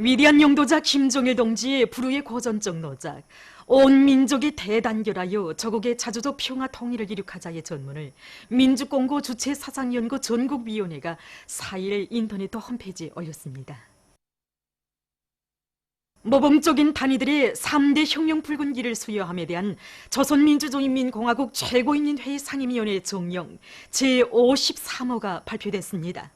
위대한 영도자 김정일 동지의 불후의 고전적 노작, 온 민족이 대단결하여 저국의 자주적 평화 통일을 이룩하자의 전문을 민주공고 주최 사상연구 전국위원회가 4일 인터넷 홈페이지에 올렸습니다. 모범적인 단위들의 3대 혁명 붉은기를 수여함에 대한 조선민주주의인민공화국 최고인민회의 상임위원회 정령 제53호가 발표됐습니다.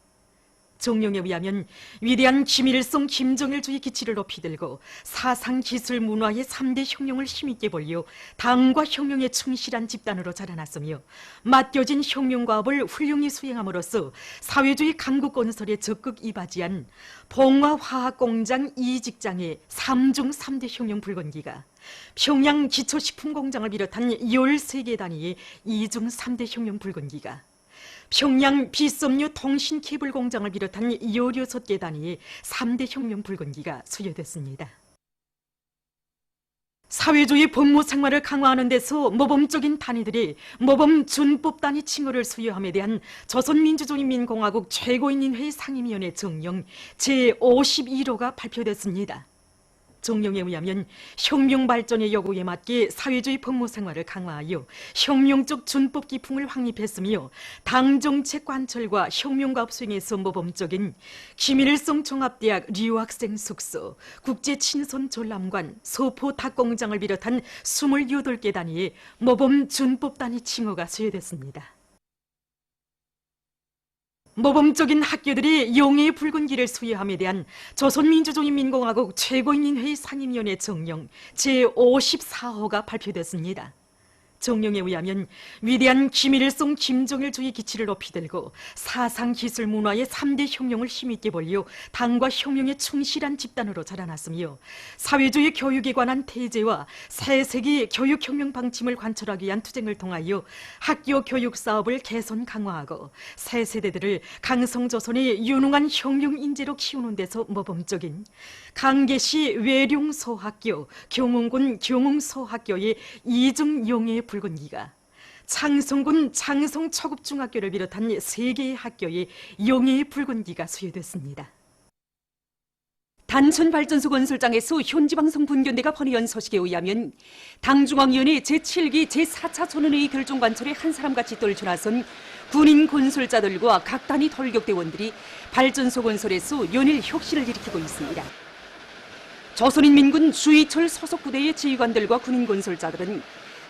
정령에 의하면 위대한 김일성 김정일주의 기치를 높이 들고 사상 기술 문화의 3대 혁명을 힘있게 벌려 당과 혁명에 충실한 집단으로 자라났으며 맡겨진 혁명과업을 훌륭히 수행함으로써 사회주의 강국 건설에 적극 이바지한 봉화화학공장 2직장의 3중 3대 혁명 붉은기가 평양 기초식품공장을 비롯한 13개 단위의 2중 3대 혁명 붉은기가 평양 비섬유 통신 케이블 공장을 비롯한 16개 단위의 3대 혁명 붉은기가 수여됐습니다. 사회주의 법무 생활을 강화하는 데서 모범적인 단위들이 모범 준법 단위 칭호를 수여함에 대한 조선민주주의인민공화국 최고인민회의 상임위원회 정령 제51호가 발표됐습니다. 정령에 의하면 혁명 발전의 요구에 맞게 사회주의 법무 생활을 강화하여 혁명적 준법 기풍을 확립했으며 당 정책 관철과 혁명과업 수행에서 모범적인 김일성 종합대학 류학생 숙소, 국제 친선 전람관, 소포 닭공장을 비롯한 28개 단위의 모범 준법 단위 칭호가 수여됐습니다. 모범적인 학교들이 용의 붉은기를 수여함에 대한 조선민주주의인민공화국 최고인민회의 상임위원회 정령 제54호가 발표됐습니다. 정령에 의하면 위대한 김일성 김정일주의 기치를 높이 들고 사상 기술 문화의 3대 혁명을 힘있게 벌려 당과 혁명에 충실한 집단으로 자라났으며 사회주의 교육에 관한 태제와 새세기 교육혁명 방침을 관철하기 위한 투쟁을 통하여 학교 교육 사업을 개선 강화하고 새 세대들을 강성조선의 유능한 혁명 인재로 키우는 데서 모범적인 강계시 외룡소학교, 경운군 경웅소학교의 2중 용의 붉은기가 창성군 창성초급중학교를 비롯한 3개의 학교에 용의 붉은기가 수여됐습니다. 단천발전소 건설장에서 현지방송 분견대가 번의한 소식에 의하면 당중앙위원회 제7기 제4차 전원회의 결정 관철에 한 사람같이 떨쳐나선 군인 건설자들과 각 단위 돌격대원들이 발전소 건설에서 연일 혁신을 일으키고 있습니다. 조선인민군 주의철 소속 부대의 지휘관들과 군인 건설자들은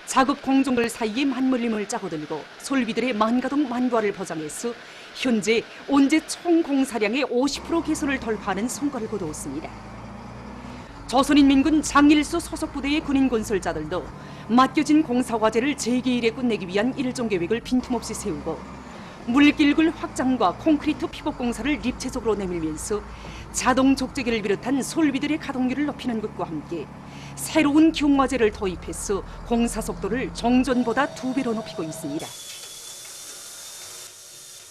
작업 공정들 사이에 맞물림을 짜고 들고 솔비들의 만가동 만과를 보장해서 현재 온제 총 공사량의 50% 개선을 돌파하는 성과를 거두었습니다. 조선인민군 장일수 소속 부대의 군인 건설자들도 맡겨진 공사 과제를 재개일에 끝내기 위한 일정 계획을 빈틈없이 세우고 물길굴 확장과 콘크리트 피복 공사를 입체적으로 내밀면서 자동 족제기를 비롯한 솔비들의 가동률을 높이는 것과 함께 새로운 경화제를 도입해서 공사 속도를 정전보다 2배로 높이고 있습니다.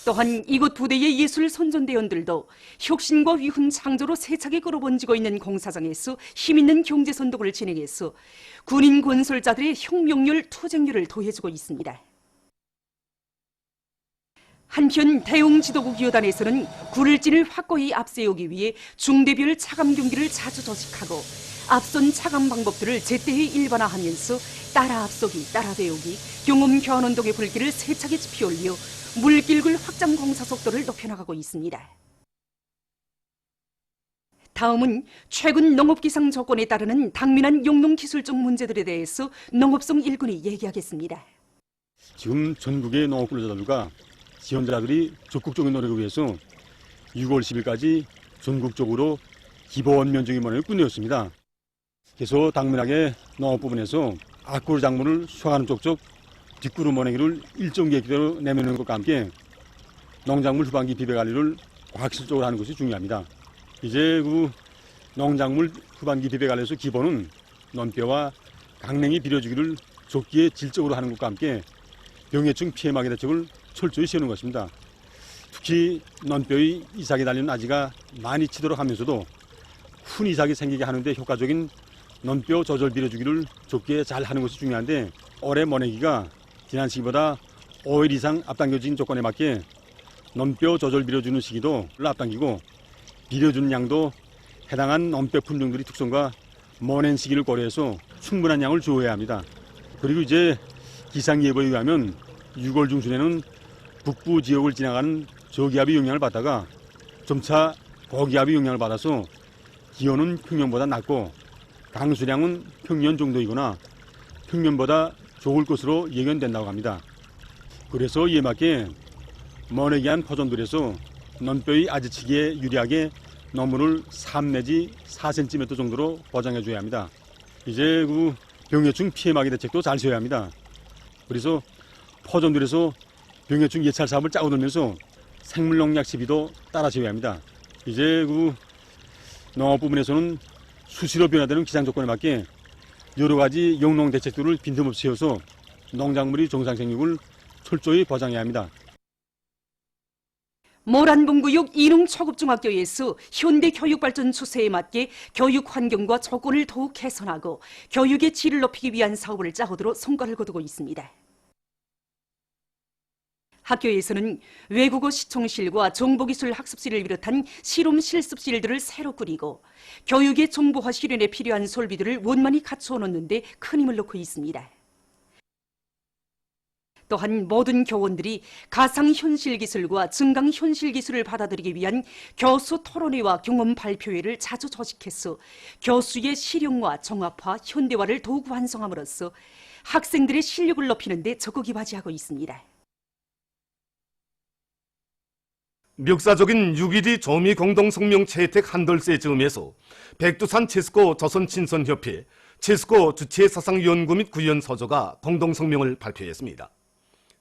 또한 이곳 부대의 예술 선전대원들도 혁신과 위훈 창조로 세차게 끌어번지고 있는 공사장에서 힘있는 경제 선도를 진행해서 군인 건설자들의 혁명률, 투쟁률을 더해주고 있습니다. 한편 대웅지도국 여단에서는 굴일진을 확고히 앞세우기 위해 중대별 차감 경기를 자주 조직하고 앞선 차감 방법들을 제때에 일반화하면서 따라 앞서기, 따라 배우기, 경험 교환 운동의 불길을 세차게 지피올려 물길굴 확장 공사 속도를 높여나가고 있습니다. 다음은 최근 농업기상 조건에 따르는 당면한 용농기술적 문제들에 대해서 농업성 일군이 얘기하겠습니다. 지금 전국의 농업 근로자들과 지원자들이 적극적인 노력을 위해서 6월 10일까지 전국적으로 기본 면적임원회를 끝내었습니다. 그래서 당면하게 농업 부분에서 앞구르 작물을 수확하는 쪽쪽 뒷구르 모내기를 일정 계획대로 내놓는 것과 함께 농작물 후반기 비배 관리를 과학기술적으로 하는 것이 중요합니다. 이제 그 농작물 후반기 비배 관리에서 기본은 논뼈와 강냉이 비료주기를 좁기에 질적으로 하는 것과 함께 병해충 피해막이 대책을 철저히 세우는 것입니다. 특히 논뼈의 이삭에 달리는 아지가 많이 치도록 하면서도 훈 이삭이 생기게 하는데 효과적인 논뼈 조절 비료주기를 좁게 잘 하는 것이 중요한데 올해 모내기가 지난 시기보다 5일 이상 앞당겨진 조건에 맞게 논뼈 조절 비료 주는 시기도 앞당기고 비료 주는 양도 해당한 언백 품종들의 특성과 먼 시기를 고려해서 충분한 양을 주어야 합니다. 그리고 이제 기상예보에 의하면 6월 중순에는 북부 지역을 지나가는 저기압의 영향을 받다가 점차 고기압의 영향을 받아서 기온은 평년보다 낮고 강수량은 평년 정도이거나 평년보다 좋을 것으로 예견된다고 합니다. 그래서 이에 맞게 먼애기한 포존들에서 넌뼈의 아지치기에 유리하게 너물을 3 내지 4cm 정도로 포장해줘야 합니다. 이제 그 병해충 피해막이 대책도 잘 세워야 합니다. 그래서 포존들에서 병해충 예찰 사업을 짜고 들면서 생물농약 시비도 따라 세워야 합니다. 이제 그 농업 부분에서는 수시로 변화되는 기상 조건에 맞게 여러 가지 영농 대책들을 빈틈없이 세워서 농작물의 정상 생육을 철저히 보장해야 합니다. 모란봉구역 이릉초급중학교에서 현대 교육 발전 추세에 맞게 교육 환경과 조건을 더욱 개선하고 교육의 질을 높이기 위한 사업을 짜고 들어 성과를 거두고 있습니다. 학교에서는 외국어 시청실과 정보기술 학습실을 비롯한 실험 실습실들을 새로 꾸리고 교육의 정보화 실현에 필요한 설비들을 원만히 갖추어 놓는데 큰 힘을 놓고 있습니다. 또한 모든 교원들이 가상현실 기술과 증강현실 기술을 받아들이기 위한 교수 토론회와 경험 발표회를 자주 조직해서 교수의 실용화, 종합화, 현대화를 더욱 완성함으로써 학생들의 실력을 높이는 데 적극 이바지하고 있습니다. 멱사적인 6.12 조미 공동성명 채택 한돌세 즈음에서 백두산 체스코 조선친선협회, 체스코 주체사상연구 및 구현 서조가 공동성명을 발표했습니다.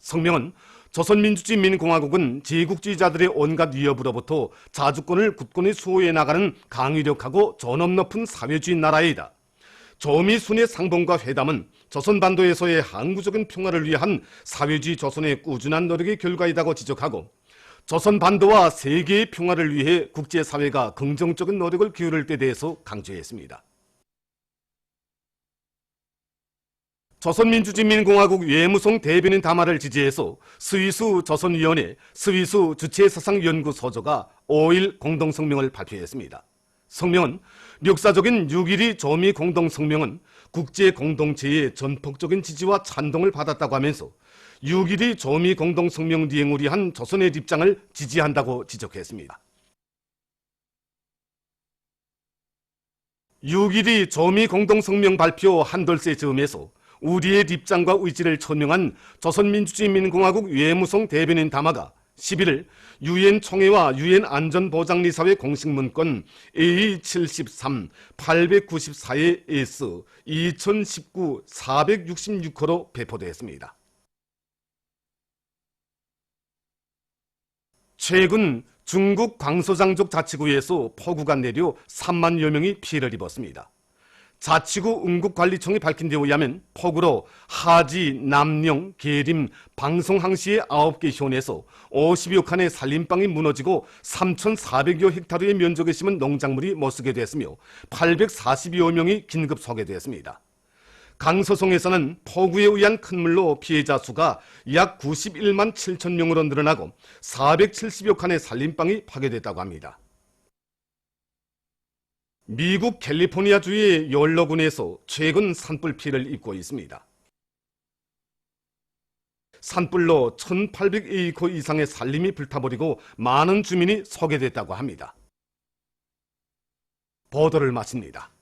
성명은 조선민주주의민공화국은 제국주의자들의 온갖 위협으로부터 자주권을 굳건히 수호해 나가는 강위력하고 존엄 높은 사회주의 나라이다. 조미 순회 상봉과 회담은 조선반도에서의 항구적인 평화를 위한 사회주의 조선의 꾸준한 노력의 결과이다고 지적하고 조선반도와 세계의 평화를 위해 국제사회가 긍정적인 노력을 기울일 때 대해서 강조했습니다. 조선민주주의민공화국 외무성 대변인 담화를 지지해서 스위스 조선위원회 스위스 주체사상연구소조가 5일 공동성명을 발표했습니다. 성명은 역사적인 6.12 조미 공동성명은 국제공동체의 전폭적인 지지와 찬동을 받았다고 하면서 6.12 조미 공동성명 뒤행을 위한 조선의 입장을 지지한다고 지적했습니다. 6.12 조미 공동성명 발표 한돌세 즈음에서 우리의 입장과 의지를 천명한 조선민주주의민공화국 외무성 대변인 담화가 11일 유엔 총회와 유엔 안전보장리사회 공식문건 A73 894의 S 2019 466호로 배포되었습니다. 최근 중국 광소장족 자치구에서 폭우가 내려 3만여 명이 피해를 입었습니다. 자치구 응급관리청이 밝힌 데 의하면 폭우로 하지, 남령, 계림, 방송항시의 9개 현에서 50여 칸의 산림방이 무너지고 3,400여 헥타르의 면적에 심은 농작물이 못쓰게 됐으며 840여 명이 긴급 소개됐습니다. 강서성에서는 폭우에 의한 큰 물로 피해자 수가 약 91만 7천 명으로 늘어나고 470여 칸의 산림방이 파괴됐다고 합니다. 미국 캘리포니아주의 연로군에서 최근 산불 피해를 입고 있습니다. 산불로 1,800에이커 이상의 산림이 불타버리고 많은 주민이 소개됐다고 합니다. 보도를 마칩니다.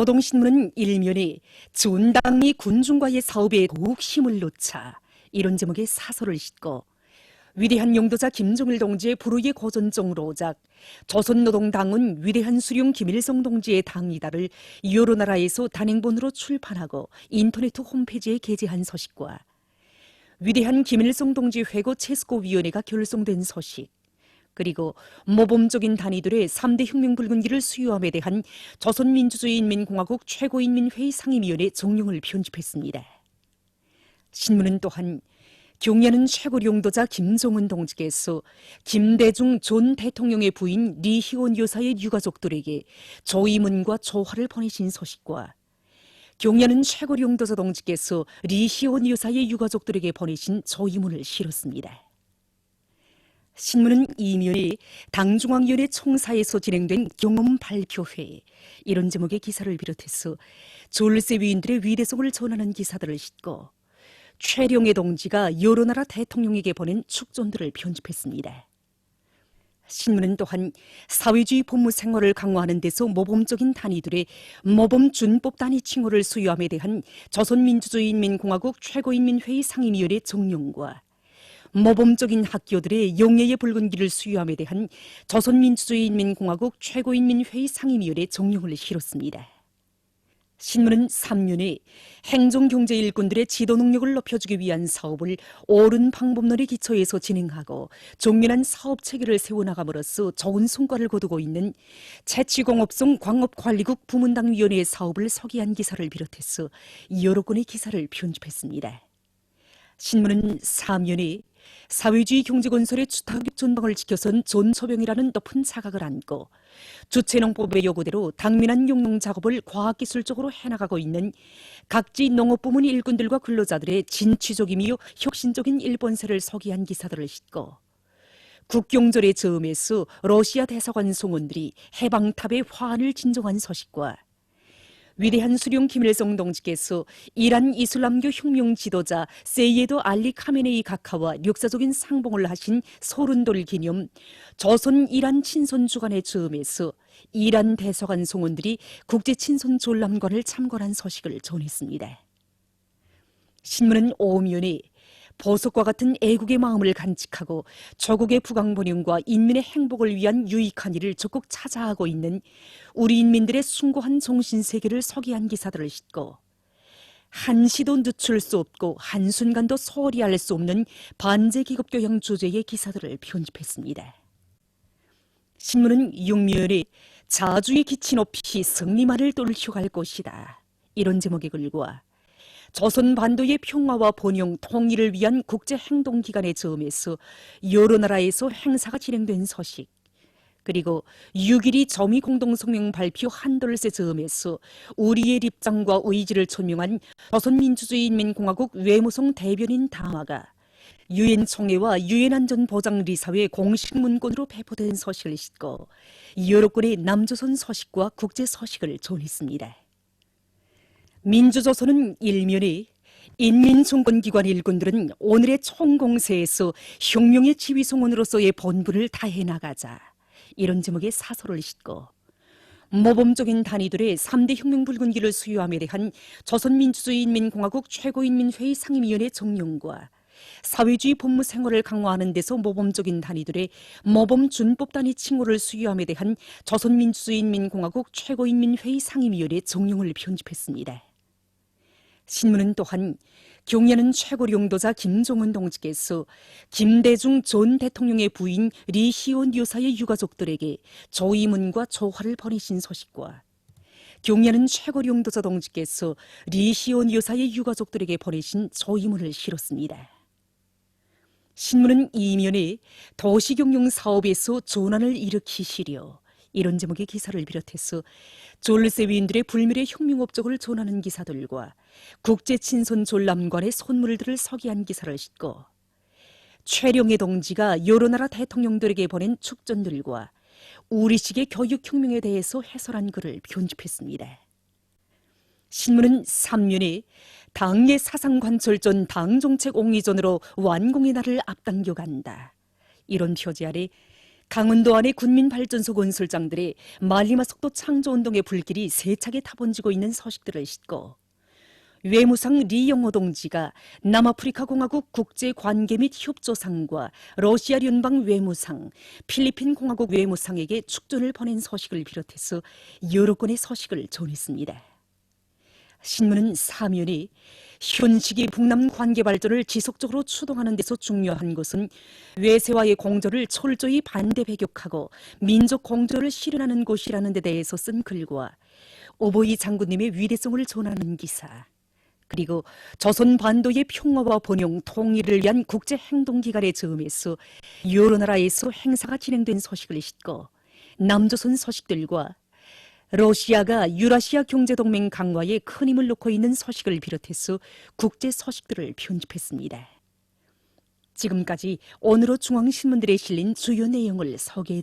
노동신문은 일면에 존당리 군중과의 사업에 더욱 힘을 놓자 이런 제목의 사설을 싣고 위대한 용도자 김정일 동지의 불후의 고전정으로 오작 조선노동당은 위대한 수령 김일성 동지의 당이다를 여러 나라에서 단행본으로 출판하고 인터넷 홈페이지에 게재한 소식과 위대한 김일성 동지 회고 체스코위원회가 결성된 소식, 그리고 모범적인 단위들의 3대 혁명불군기를 수여함에 대한 조선민주주의인민공화국 최고인민회의 상임위원회 정령을 편집했습니다. 신문은 또한 경야는 최고 용도자 김종은 동지께서 김대중 전 대통령의 부인 리희원 여사의 유가족들에게 조이문과 조화를 보내신 소식과 경야는 최고 용도자 동지께서 리희원 여사의 유가족들에게 보내신 조이문을 실었습니다. 신문은 이면에 당중앙위원회 총사에서 진행된 경험 발표회 이런 제목의 기사를 비롯해서 졸세 위인들의 위대성을 전하는 기사들을 싣고 최룡해 동지가 여러 나라 대통령에게 보낸 축전들을 편집했습니다. 신문은 또한 사회주의 법무 생활을 강화하는 데서 모범적인 단위들의 모범준법 단위 칭호를 수여함에 대한 조선민주주의인민공화국 최고인민회의 상임위원회 정령과 모범적인 학교들의 영예의 붉은 길을 수여함에 대한 조선민주주의인민공화국 최고인민회의 상임위원회 정령을 실었습니다. 신문은 3년에 행정경제 일꾼들의 지도 능력을 높여주기 위한 사업을 옳은 방법론에 기초해서 진행하고 정면한 사업체계를 세워나감으로써 좋은 성과를 거두고 있는 채취공업성 광업관리국 부문당위원회의 사업을 소개한 기사를 비롯해서 여러 건의 기사를 편집했습니다. 신문은 3년에 사회주의 경제건설의 주타격 전방을 지켜선 전초병이라는 높은 자각을 안고 주체농법의 요구대로 당면한 용농 작업을 과학기술적으로 해나가고 있는 각지 농업부문 일꾼들과 근로자들의 진취적이며 혁신적인 일본세를 소개한 기사들을 싣고 국경절의 즈음에서 러시아 대사관 송원들이 해방탑의 화환을 진정한 소식과 위대한 수령 김일성 동지께서 이란 이슬람교 혁명 지도자 세이에드 알리 카메네이 각하와 역사적인 상봉을 하신 소른돌 기념 조선 이란 친선 주간의 즈음에서 이란 대사관 송원들이 국제 친선 졸람관을 참관한 소식을 전했습니다. 신문은 오면에 보석과 같은 애국의 마음을 간직하고 조국의 부강번영과 인민의 행복을 위한 유익한 일을 적극 찾아하고 있는 우리 인민들의 숭고한 정신세계를 소개한 기사들을 싣고 한시도 늦출 수 없고 한순간도 소홀히 할 수 없는 반제기급교양 주제의 기사들을 편집했습니다. 신문은 6면에 자주의 기치 높이 승리만을 떨쳐갈 것이다. 이런 제목의 글과 조선 반도의 평화와 번영, 통일을 위한 국제행동기관의 즈음에서 여러 나라에서 행사가 진행된 소식, 그리고 6.12 점의공동성명 발표 한돌세 즈음에서 우리의 입장과 의지를 천명한 조선민주주의인민공화국 외무성 대변인 담화가 유엔 총회와 유엔 안전보장리사회 공식 문건으로 배포된 소식을 싣고 여러 건의 남조선 소식과 국제 소식을 전했습니다. 민주조선은 일면에 인민정권기관 일꾼들은 오늘의 총공세에서 혁명의 지휘송원으로서의 본분을 다해 나가자 이런 제목의 사설을 싣고 모범적인 단위들의 3대 혁명 붉은기를 수여함에 대한 조선민주주의인민공화국 최고인민회의 상임위원회 정령과 사회주의 법무 생활을 강화하는 데서 모범적인 단위들의 모범준법 단위 칭호를 수여함에 대한 조선민주주의인민공화국 최고인민회의 상임위원회 정령을 편집했습니다. 신문은 또한 경야는 최고 용도자 김종은 동지께서 김대중 전 대통령의 부인 리희원 여사의 유가족들에게 조이문과 조화를 보내신 소식과 경야는 최고 용도자 동지께서 리희원 여사의 유가족들에게 보내신 조이문을 실었습니다. 신문은 이면에 도시경영 사업에서 전환을 일으키시려 이런 제목의 기사를 비롯해서 졸세 위인들의 불멸의 혁명 업적을 전하는 기사들과 국제 친선 졸람관의 선물들을 소개한 기사를 싣고 최룡해 동지가 여러 나라 대통령들에게 보낸 축전들과 우리식의 교육혁명에 대해서 해설한 글을 편집했습니다. 신문은 3면에 당의 사상관철전 당정책 옹이전으로 완공의 날을 앞당겨간다. 이런 표지 아래 강원도 안의 군민발전소 건설장들의 말리마속도 창조운동의 불길이 세차게 타번지고 있는 소식들을 싣고 외무상 리영호 동지가 남아프리카 공화국 국제관계 및 협조상과 러시아聯邦 외무상, 필리핀 공화국 외무상에게 축전을 보낸 소식을 비롯해서 여러 건의 소식을 전했습니다. 신문은 사면에 현식이 북남 관계 발전을 지속적으로 추동하는 데서 중요한 것은 외세와의 공조를 철저히 반대 배격하고 민족 공조를 실현하는 것이라는 데 대해서 쓴 글과 오보이 장군님의 위대성을 전하는 기사, 그리고 조선 반도의 평화와 번영, 통일을 위한 국제 행동기관의 즈음에서 여러 나라에서 행사가 진행된 소식을 싣고 남조선 소식들과 러시아가 유라시아 경제동맹 강화에 큰 힘을 놓고 있는 소식을 비롯해서 국제 소식들을 편집했습니다. 지금까지 오늘의 중앙신문들에 실린 주요 내용을 소개해